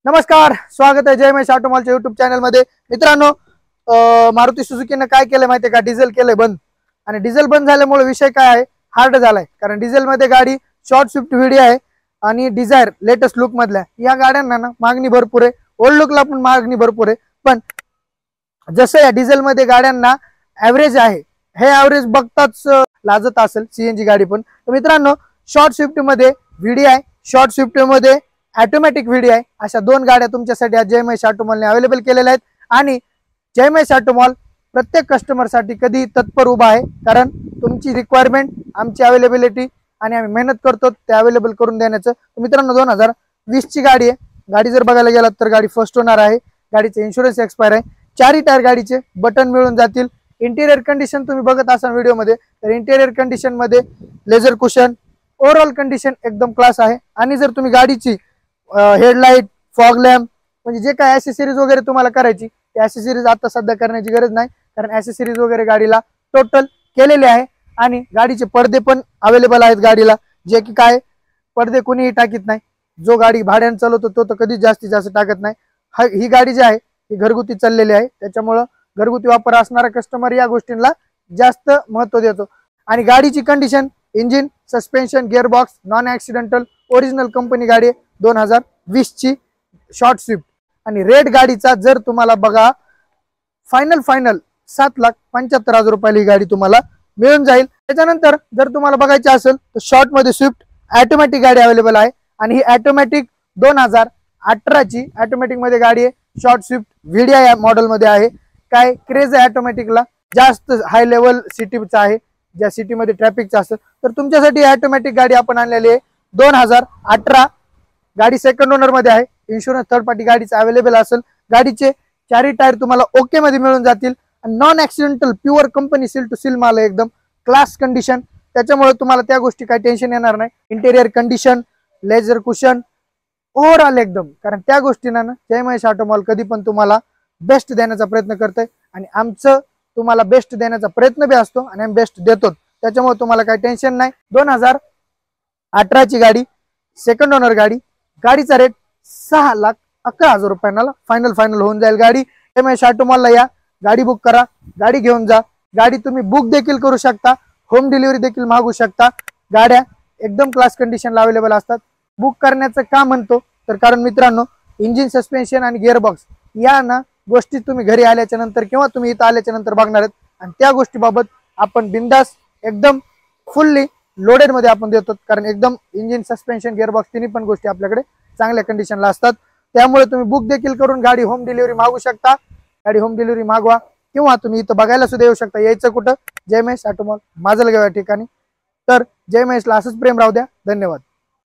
नमस्कार, स्वागत आहे जय महेश ऑटोमॉलच्या युट्यूब चॅनल मध्ये। मित्रांनो, मारुती सुझुकीने काय केलं माहितीये का? डिझेल केलंय बंद। आणि डिझेल बंद झाल्यामुळे विषय काय आहे, हार्ड झालाय। कारण डिझेल मध्ये गाडी शॉर्ट स्विफ्ट व्हीडी आहे आणि डिझायर लेटेस्ट लुक मधल्या या गाड्यांना ना मागणी भरपूर आहे, ओल्ड लुकला पण मागणी भरपूर आहे। पण जसं या डिझेल मध्ये गाड्यांना ऍव्हरेज आहे, हे ऍव्हरेज बघताच लाजत असेल सीएनजी गाडी पण। तर मित्रांनो, शॉर्ट स्विफ्ट मध्ये व्हीडी आहे, शॉर्ट स्विफ्ट मध्ये ऑटोमॅटिक व्हीडी आहे, अशा दोन गाड्या तुमच्यासाठी आज जय महेश ऑटोमॉलने अवेलेबल केलेल्या आहेत। आणि जय महेश ऑटोमॉल प्रत्येक कस्टमर साठी कधी तत्पर उभा आहे, कारण तुमची रिक्वायरमेंट आमची अवेलेबिलिटी आणि आम्ही मेहनत करतो ते अवेलेबल करून देण्याचं। मित्रांनो, 2020 ची गाडी आहे। गाडी जर बघायला गेलात तर गाडी फर्स्ट ओनर आहे, गाडीचे इन्शुरन्स एक्सपायर आहे, चारही टायर गाडीचे बटन मिळून जातील। इंटिरियर कंडिशन तुम्ही बघत असाल व्हिडिओ मध्ये, तर इंटिरियर कंडिशन मध्ये लेझर कुशन, ओव्हरऑल कंडिशन एकदम क्लास आहे। आणि जर तुम्ही गाडीची हेडलाइट, फॉग लॅम्प म्हणजे जे काय ॲक्सेसरीज वगैरे तुम्हाला करायची, ते ॲक्सेसरीज आता सध्या करण्याची गरज नाही, कारण ॲक्सेसरीज वगैरे गाडीला टोटल केलेले आहे। आणि गाडीचे पडदे पण अवेलेबल आहेत गाडीला, जे की काय पडदे कोणीही टाकीत नाही। जो गाडी भाड्याने चालवतो तो तर कधीच जास्तीत जास्त टाकत नाही। ही गाडी जी आहे ही घरगुती चाललेली आहे, त्याच्यामुळं घरगुती वापर असणारा कस्टमर या गोष्टींना जास्त महत्त्व देतो। आणि गाडीची condition, engine, suspension, gearbox non accidental original company गाडी आहे, 2020 ची शॉर्ट स्विफ्ट। आणि रेट गाडीचा जर तुम्हाला बघा, फायनल 7,75,000 रुपयाला ही गाडी तुम्हाला मिळून जाईल। त्याच्यानंतर जर तुम्हाला बघायची असेल तर शॉर्ट मध्ये स्विफ्ट ऑटोमॅटिक गाडी अवेलेबल आहे, आणि ही ऑटोमॅटिक 2018 ची ऑटोमॅटिक मध्ये गाडी आहे। शॉर्ट स्विफ्ट व्हीडीआय या मॉडेल मध्ये आहे। काय क्रेज आहे ऑटोमॅटिकला, जास्त हाय लेवल सिटीचा आहे, ज्या सिटीमध्ये ट्रॅफिकचा असतं। तर तुमच्यासाठी ऑटोमॅटिक गाडी आपण आणलेली आहे 2018। गाडी सेकंड ओनर मध्ये आहे, इन्शुरन्स थर्ड पार्टी गाडीचा अवेलेबल असेल। गाडीचे चारही टायर तुम्हाला ओके मध्ये मिळून जातील, non accidental pure company seal to seal माल आहे, एकदम क्लास कंडिशन। त्याच्यामुळे तुम्हाला त्या गोष्टी काही टेन्शन येणार नाही। Interior condition, laser cushion, overall एकदम, कारण त्या गोष्टींना ना जय महेश ऑटोमॉल कधी पण तुम्हाला बेस्ट देण्याचा प्रयत्न करतोय, आणि आमचं तुम्हाला बेस्ट देण्याचा प्रयत्न बी असतो आणि आम्ही बेस्ट देतो। त्याच्यामुळे तुम्हाला काही टेन्शन नाही। 2018 ची गाडी, सेकंड ओनर गाडी, गाडीचा रेट 6,11,000 रुपयांना फायनल होऊन जाईल गाडी। जय महेश ऑटोमॉलला या, गाडी बुक करा, गाडी घेऊन जा। गाडी तुम्ही बुक देखील करू शकता, होम डिलिव्हरी देखील मागू शकता। गाड्या एकदम क्लास कंडिशनला अवेलेबल असतात। बुक करण्याचं का म्हणतो तर कारण मित्रांनो, इंजिन, सस्पेन्शन आणि गिअरबॉक्स या ना गोष्टी तुम्ही घरी आल्याच्या नंतर किंवा तुम्ही इथं आल्याच्या नंतर बघणार आहेत, आणि त्या गोष्टीबाबत आपण बिंदास एकदम फुल्ली लोडेड मध्ये आपण देतो, कारण एकदम इंजिन, सस्पेन्शन, गिअरबॉक्स तिन्ही पण गोष्टी आपल्याकडे चांगल्या कंडिशनला असतात। त्यामुळे तुम्ही बुक देखील करून गाडी होम डिलिव्हरी मागू शकता। गाडी होम डिलिव्हरी मागवा, किंवा तुम्ही इथं बघायला सुद्धा येऊ शकता। यायचं कुठं? जय महेश ऑटोमॉल, माजलगाव या ठिकाणी। तर जय महेशला असंच प्रेम राहू द्या। धन्यवाद।